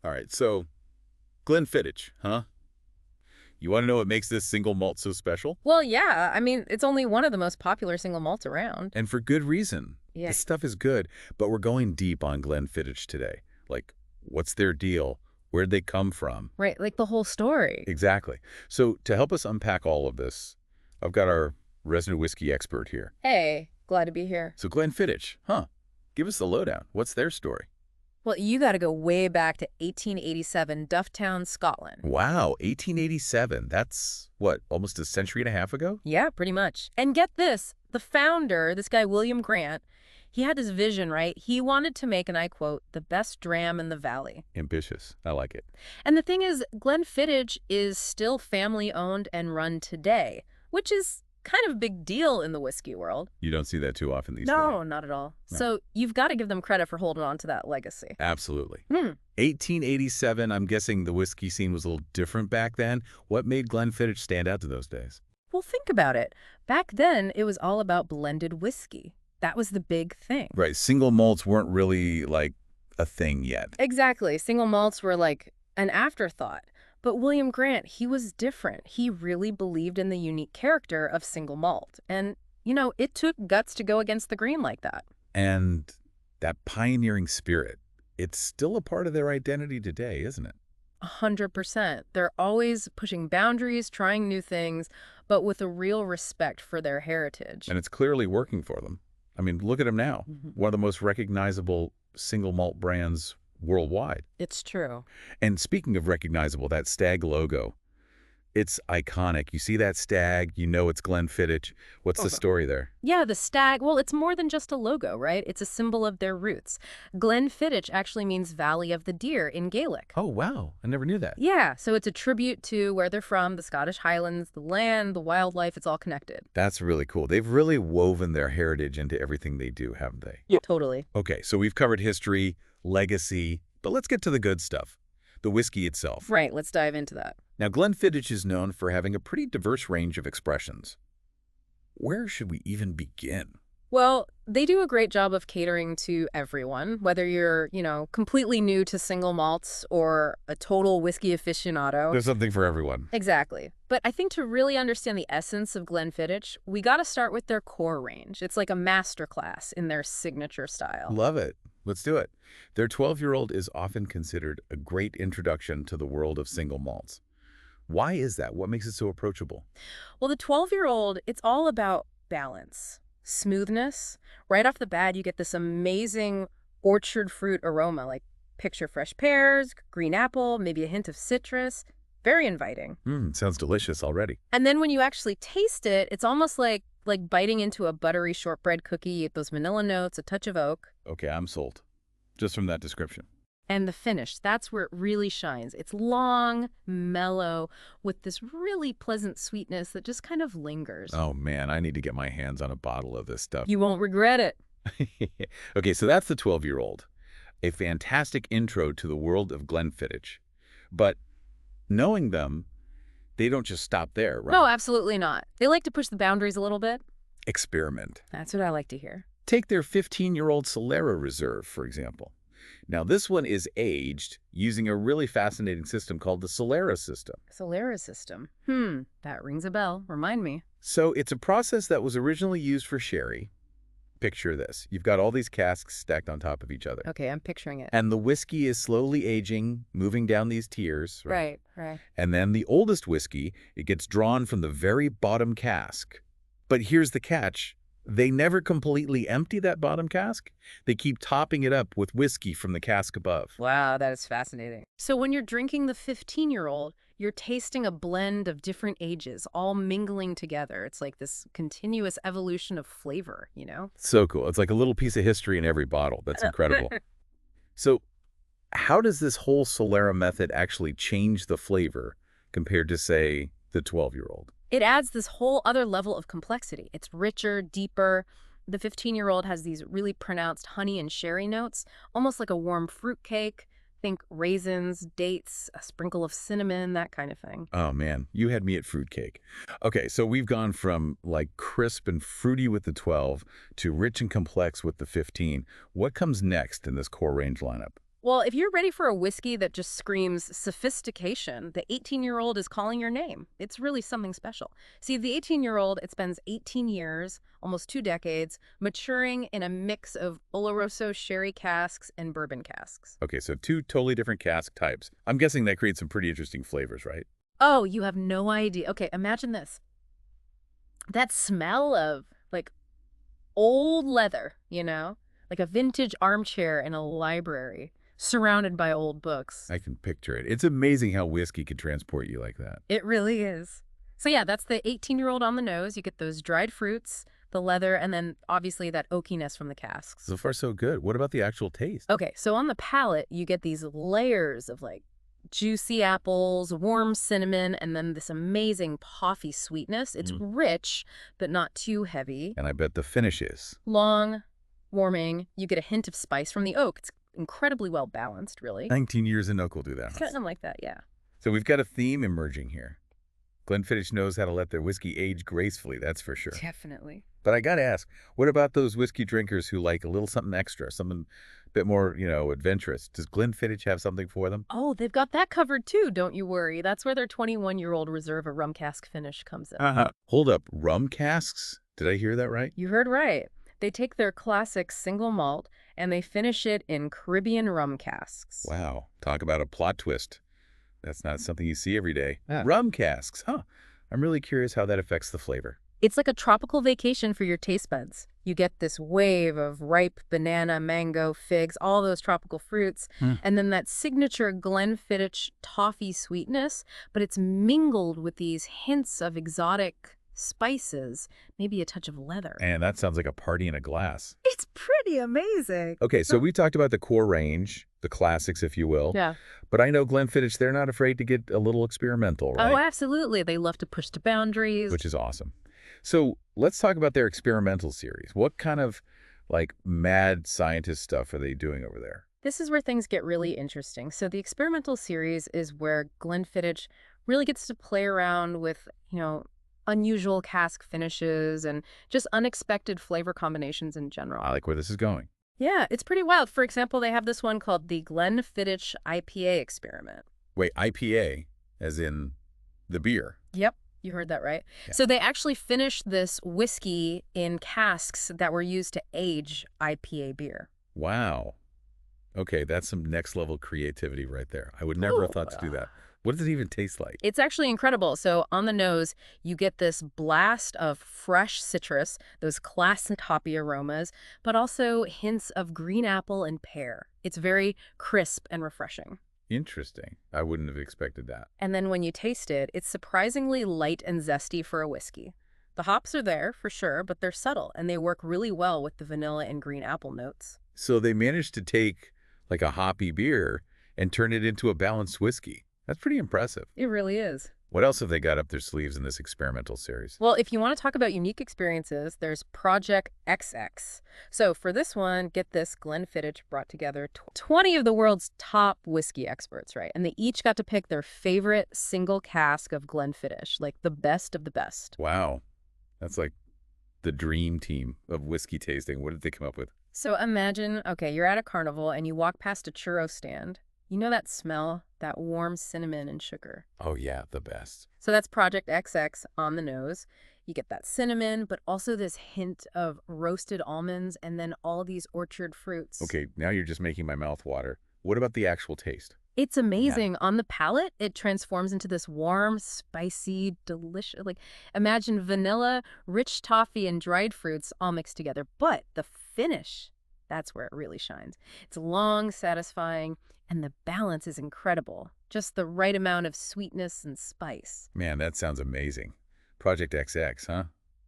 All right, so Glenfiddich, huh? You want to know what makes this single malt so special? Well, yeah, I mean, it's only one of the most popular single malts around. And for good reason. Yeah. This stuff is good, but we're going deep on Glenfiddich today. Like, what's their deal? Where'd they come from? Right, like the whole story. Exactly. So to help us unpack all of this, I've got our resident whiskey expert here. Hey, glad to be here. So Glenfiddich, huh? Give us the lowdown. What's their story? Well, you got to go way back to 1887, Dufftown, Scotland. Wow, 1887. That's, what, almost a century and a half ago? Yeah, pretty much. And get this, the founder, this guy William Grant, he had this vision, right? He wanted to make, and I quote, the best dram in the valley. Ambitious. I like it. And the thing is, Glenfiddich is still family-owned and run today, which is kind of a big deal in the whiskey world. You don't see that too often these days. No, not at all. No. So you've got to give them credit for holding on to that legacy. Absolutely. Hmm. 1887, I'm guessing the whiskey scene was a little different back then. What made Glenfiddich stand out to those days? Well, think about it. Back then, it was all about blended whiskey. That was the big thing. Right, single malts weren't really, like, a thing yet. Exactly. Single malts were like an afterthought. But William Grant, he was different. He really believed in the unique character of single malt. And, you know, it took guts to go against the grain like that. And that pioneering spirit, it's still a part of their identity today, isn't it? 100%. They're always pushing boundaries, trying new things, but with a real respect for their heritage. And it's clearly working for them. I mean, look at them now. One of the most recognizable single malt brands worldwide. It's true. And speaking of recognizable, that stag logo, it's iconic. You see that stag, you know it's Glenfiddich. What's the story there? Yeah, the stag, well, it's more than just a logo, right? It's a symbol of their roots. Glenfiddich actually means Valley of the Deer in Gaelic. Oh, wow. I never knew that. Yeah, so it's a tribute to where they're from, the Scottish Highlands, the land, the wildlife, it's all connected. That's really cool. They've really woven their heritage into everything they do, haven't they? Yeah. Totally. Okay, so we've covered history, legacy, but let's get to the good stuff, the whiskey itself. Right, let's dive into that. Now, Glenfiddich is known for having a pretty diverse range of expressions. Where should we even begin? Well, they do a great job of catering to everyone, whether you're, completely new to single malts or a total whiskey aficionado. There's something for everyone. Exactly. But I think to really understand the essence of Glenfiddich, we got to start with their core range. It's like a masterclass in their signature style. Love it. Let's do it. Their 12-year-old is often considered a great introduction to the world of single malts. Why is that? What makes it so approachable? Well, the 12-year-old, it's all about balance, smoothness. Right off the bat, you get this amazing orchard fruit aroma, like picture fresh pears, green apple, maybe a hint of citrus. Very inviting. Sounds delicious already. And then when you actually taste it, it's almost like biting into a buttery shortbread cookie, those vanilla notes, a touch of oak. Okay, I'm sold. Just from that description. And the finish, that's where it really shines. It's long, mellow, with this really pleasant sweetness that just kind of lingers. Oh, man, I need to get my hands on a bottle of this stuff. You won't regret it. Okay, so that's the 12-year-old. A fantastic intro to the world of Glenfiddich. But knowing them, they don't just stop there, right? No, absolutely not. They like to push the boundaries a little bit. Experiment. That's what I like to hear. Take their 15-year-old Solera Reserve, for example. Now, this one is aged using a really fascinating system called the Solera system. Solera system. That rings a bell. Remind me. So it's a process that was originally used for sherry. Picture this. You've got all these casks stacked on top of each other. Okay, I'm picturing it. And the whiskey is slowly aging, moving down these tiers. Right. And then the oldest whiskey, it gets drawn from the very bottom cask. But here's the catch. They never completely empty that bottom cask. They keep topping it up with whiskey from the cask above. Wow, that is fascinating. So when you're drinking the 15-year-old, you're tasting a blend of different ages, all mingling together. It's like this continuous evolution of flavor, So cool. It's like a little piece of history in every bottle. That's incredible. So how does this whole Solera method actually change the flavor compared to, say, the 12-year-old? It adds this whole other level of complexity. It's richer, deeper. The 15-year-old has these really pronounced honey and sherry notes, almost like a warm fruit cake. Think raisins, dates, a sprinkle of cinnamon, that kind of thing. Oh, man, you had me at fruitcake. Okay, so we've gone from like crisp and fruity with the 12 to rich and complex with the 15. What comes next in this core range lineup? Well, if you're ready for a whiskey that just screams sophistication, the 18-year-old is calling your name. It's really something special. See, the 18-year-old, it spends 18 years, almost 2 decades, maturing in a mix of Oloroso sherry casks and bourbon casks. Okay, so two totally different cask types. I'm guessing that creates some pretty interesting flavors, right? Oh, you have no idea. Okay, imagine this. That smell of, like, old leather, like a vintage armchair in a library, surrounded by old books. I can picture it. It's amazing how whiskey can transport you like that. It really is. So yeah, that's the 18-year-old on the nose. You get those dried fruits, the leather, and then obviously that oakiness from the casks. So far, so good. What about the actual taste? Okay, so on the palate, you get these layers of like juicy apples, warm cinnamon, and then this amazing toffee sweetness. It's rich, but not too heavy. And I bet the finish is. Long, warming. You get a hint of spice from the oak. It's incredibly well balanced, really. 19 years in oak will do that. It's kind of like that, yeah. So we've got a theme emerging here. Glenfiddich knows how to let their whiskey age gracefully, that's for sure. Definitely. But I gotta ask, what about those whiskey drinkers who like a little something extra, something a bit more, adventurous? Does Glenfiddich have something for them? Oh, they've got that covered too, don't you worry. That's where their 21-year-old reserve a rum cask finish comes in. Hold up, rum casks? Did I hear that right? You heard right. They take their classic single malt and they finish it in Caribbean rum casks. Wow, talk about a plot twist. That's not something you see every day. Yeah. Rum casks, huh? I'm really curious how that affects the flavor. It's like a tropical vacation for your taste buds. You get this wave of ripe banana, mango, figs, all those tropical fruits, and then that signature Glenfiddich toffee sweetness, but it's mingled with these hints of exotic spices, maybe a touch of leather. And that sounds like a party in a glass. It's pretty amazing. Okay, so we talked about the core range, the classics, if you will. Yeah. But I know Glenfiddich, they're not afraid to get a little experimental, right? Oh, absolutely. They love to push the boundaries. Which is awesome. So let's talk about their experimental series. What kind of, mad scientist stuff are they doing over there? This is where things get really interesting. So the experimental series is where Glenfiddich really gets to play around with, unusual cask finishes and just unexpected flavor combinations in general. I like where this is going. Yeah, it's pretty wild. For example, they have this one called the Glenfiddich IPA experiment. Wait, IPA, as in the beer? Yep, you heard that right. Yeah. So they actually finished this whiskey in casks that were used to age IPA beer. Wow. Okay, that's some next-level creativity right there. I would never have thought to do that. What does it even taste like? It's actually incredible. So on the nose, you get this blast of fresh citrus, those classic hoppy aromas, but also hints of green apple and pear. It's very crisp and refreshing. Interesting. I wouldn't have expected that. And then when you taste it, it's surprisingly light and zesty for a whiskey. The hops are there, for sure, but they're subtle, and they work really well with the vanilla and green apple notes. So they managed to take, a hoppy beer and turn it into a balanced whiskey. That's pretty impressive. It really is. What else have they got up their sleeves in this experimental series? Well, if you want to talk about unique experiences, there's Project XX. So for this one, get this, Glenfiddich brought together 20 of the world's top whiskey experts, right? And they each got to pick their favorite single cask of Glenfiddich, like the best of the best. Wow. That's like the dream team of whiskey tasting. What did they come up with? So imagine, okay, you're at a carnival and you walk past a churro stand. You know that smell, that warm cinnamon and sugar. Oh, yeah, the best. So that's Project XX on the nose. You get that cinnamon, but also this hint of roasted almonds and then all these orchard fruits. Okay, now you're just making my mouth water. What about the actual taste? It's amazing. On the palate, it transforms into this warm, spicy, delicious, imagine vanilla, rich toffee, and dried fruits all mixed together. But the finish, that's where it really shines. It's long, satisfying, and the balance is incredible. Just the right amount of sweetness and spice. Man, that sounds amazing. Project XX, huh?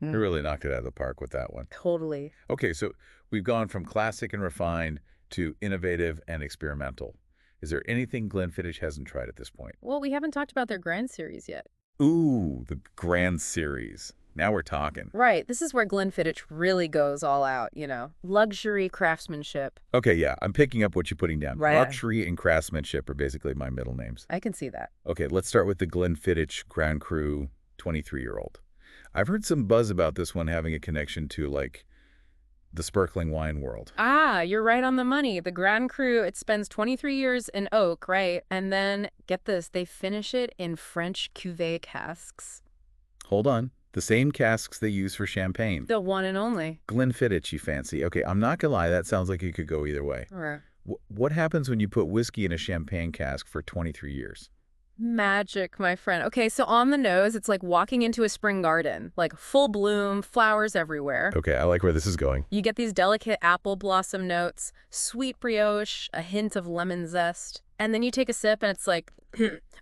They really knocked it out of the park with that one. Totally. Okay, so we've gone from classic and refined to innovative and experimental. Is there anything Glenfiddich hasn't tried at this point? Well, we haven't talked about their Grand Series yet. Ooh, the Grand Series. Now we're talking. Right. This is where Glenfiddich really goes all out, Luxury, craftsmanship. Okay, yeah, I'm picking up what you're putting down. Right. Luxury and craftsmanship are basically my middle names. I can see that. Okay, let's start with the Glenfiddich Grand Cru 23-year-old. I've heard some buzz about this one having a connection to, the sparkling wine world. Ah, you're right on the money. The Grand Cru, it spends 23 years in oak, right? And then, get this, they finish it in French cuvee casks. Hold on. The same casks they use for champagne. The one and only. Glenfiddich, you fancy. Okay, I'm not gonna lie, that sounds like it could go either way. Right. What happens when you put whiskey in a champagne cask for 23 years? Magic, my friend. Okay, so on the nose, it's like walking into a spring garden, like full bloom, flowers everywhere. Okay, I like where this is going. You get these delicate apple blossom notes, sweet brioche, a hint of lemon zest. And then you take a sip and it's like,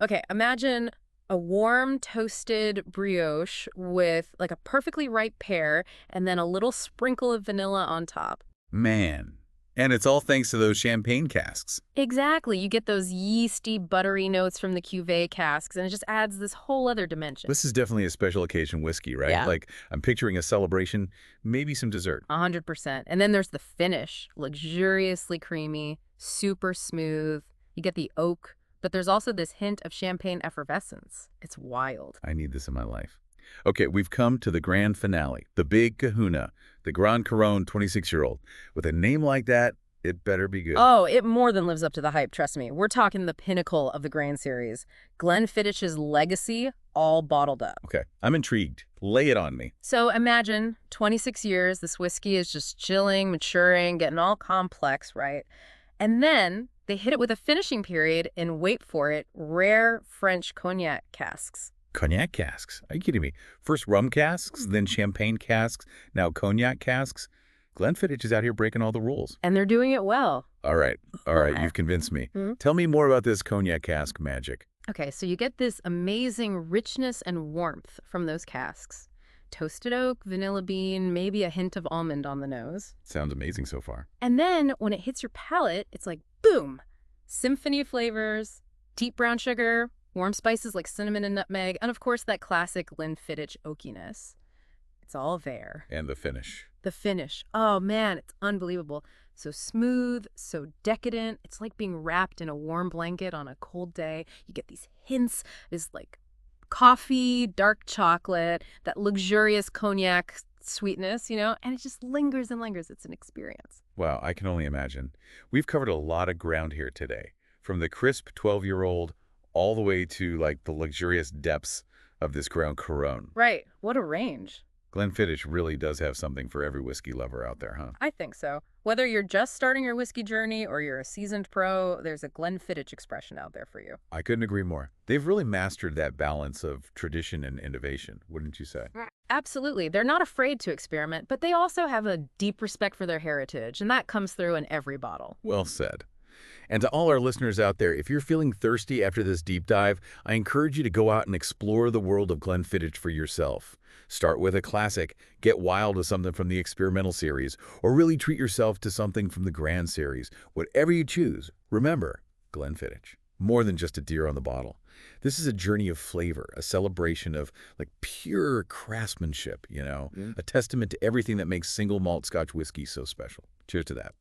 okay, imagine a warm toasted brioche with like a perfectly ripe pear and then a little sprinkle of vanilla on top. Man. And it's all thanks to those champagne casks. Exactly. You get those yeasty, buttery notes from the cuvee casks, and it just adds this whole other dimension. This is definitely a special occasion whiskey, right? Yeah. Like, I'm picturing a celebration, maybe some dessert. 100%. And then there's the finish. Luxuriously creamy, super smooth. You get the oak, but there's also this hint of champagne effervescence. It's wild. I need this in my life. Okay, we've come to the grand finale, the big kahuna, the Grand Couronne 26-year-old. With a name like that, it better be good. Oh, it more than lives up to the hype, trust me. We're talking the pinnacle of the Grand Series. Glenfiddich's legacy, all bottled up. Okay, I'm intrigued. Lay it on me. So imagine 26 years, this whiskey is just chilling, maturing, getting all complex, right? And then they hit it with a finishing period in, wait for it, rare French cognac casks. Cognac casks? Are you kidding me? First rum casks, then champagne casks, now cognac casks. Glenfiddich is out here breaking all the rules. And they're doing it well. All right, you've convinced me. Hmm? Tell me more about this cognac cask magic. Okay, so you get this amazing richness and warmth from those casks. Toasted oak, vanilla bean, maybe a hint of almond on the nose. Sounds amazing so far. And then when it hits your palate, it's like, boom! Symphony of flavors, deep brown sugar, warm spices like cinnamon and nutmeg, and of course that classic Glenfiddich oakiness. It's all there. And the finish. The finish. Oh man, it's unbelievable. So smooth, so decadent. It's like being wrapped in a warm blanket on a cold day. You get these hints, this like coffee, dark chocolate, that luxurious cognac sweetness, you know, and it just lingers and lingers. It's an experience. Wow, I can only imagine. We've covered a lot of ground here today, from the crisp 12-year-old all the way to like the luxurious depths of this Grand Couronne. Right. What a range. Glenfiddich really does have something for every whiskey lover out there, huh? I think so. Whether you're just starting your whiskey journey or you're a seasoned pro, there's a Glenfiddich expression out there for you. I couldn't agree more. They've really mastered that balance of tradition and innovation, wouldn't you say? Absolutely. They're not afraid to experiment, but they also have a deep respect for their heritage, and that comes through in every bottle. Well said. And to all our listeners out there, if you're feeling thirsty after this deep dive, I encourage you to go out and explore the world of Glenfiddich for yourself. Start with a classic, get wild with something from the experimental series, or really treat yourself to something from the Grand Series. Whatever you choose, remember, Glenfiddich, more than just a deer on the bottle. This is a journey of flavor, a celebration of like pure craftsmanship, you know, a testament to everything that makes single malt Scotch whiskey so special. Cheers to that.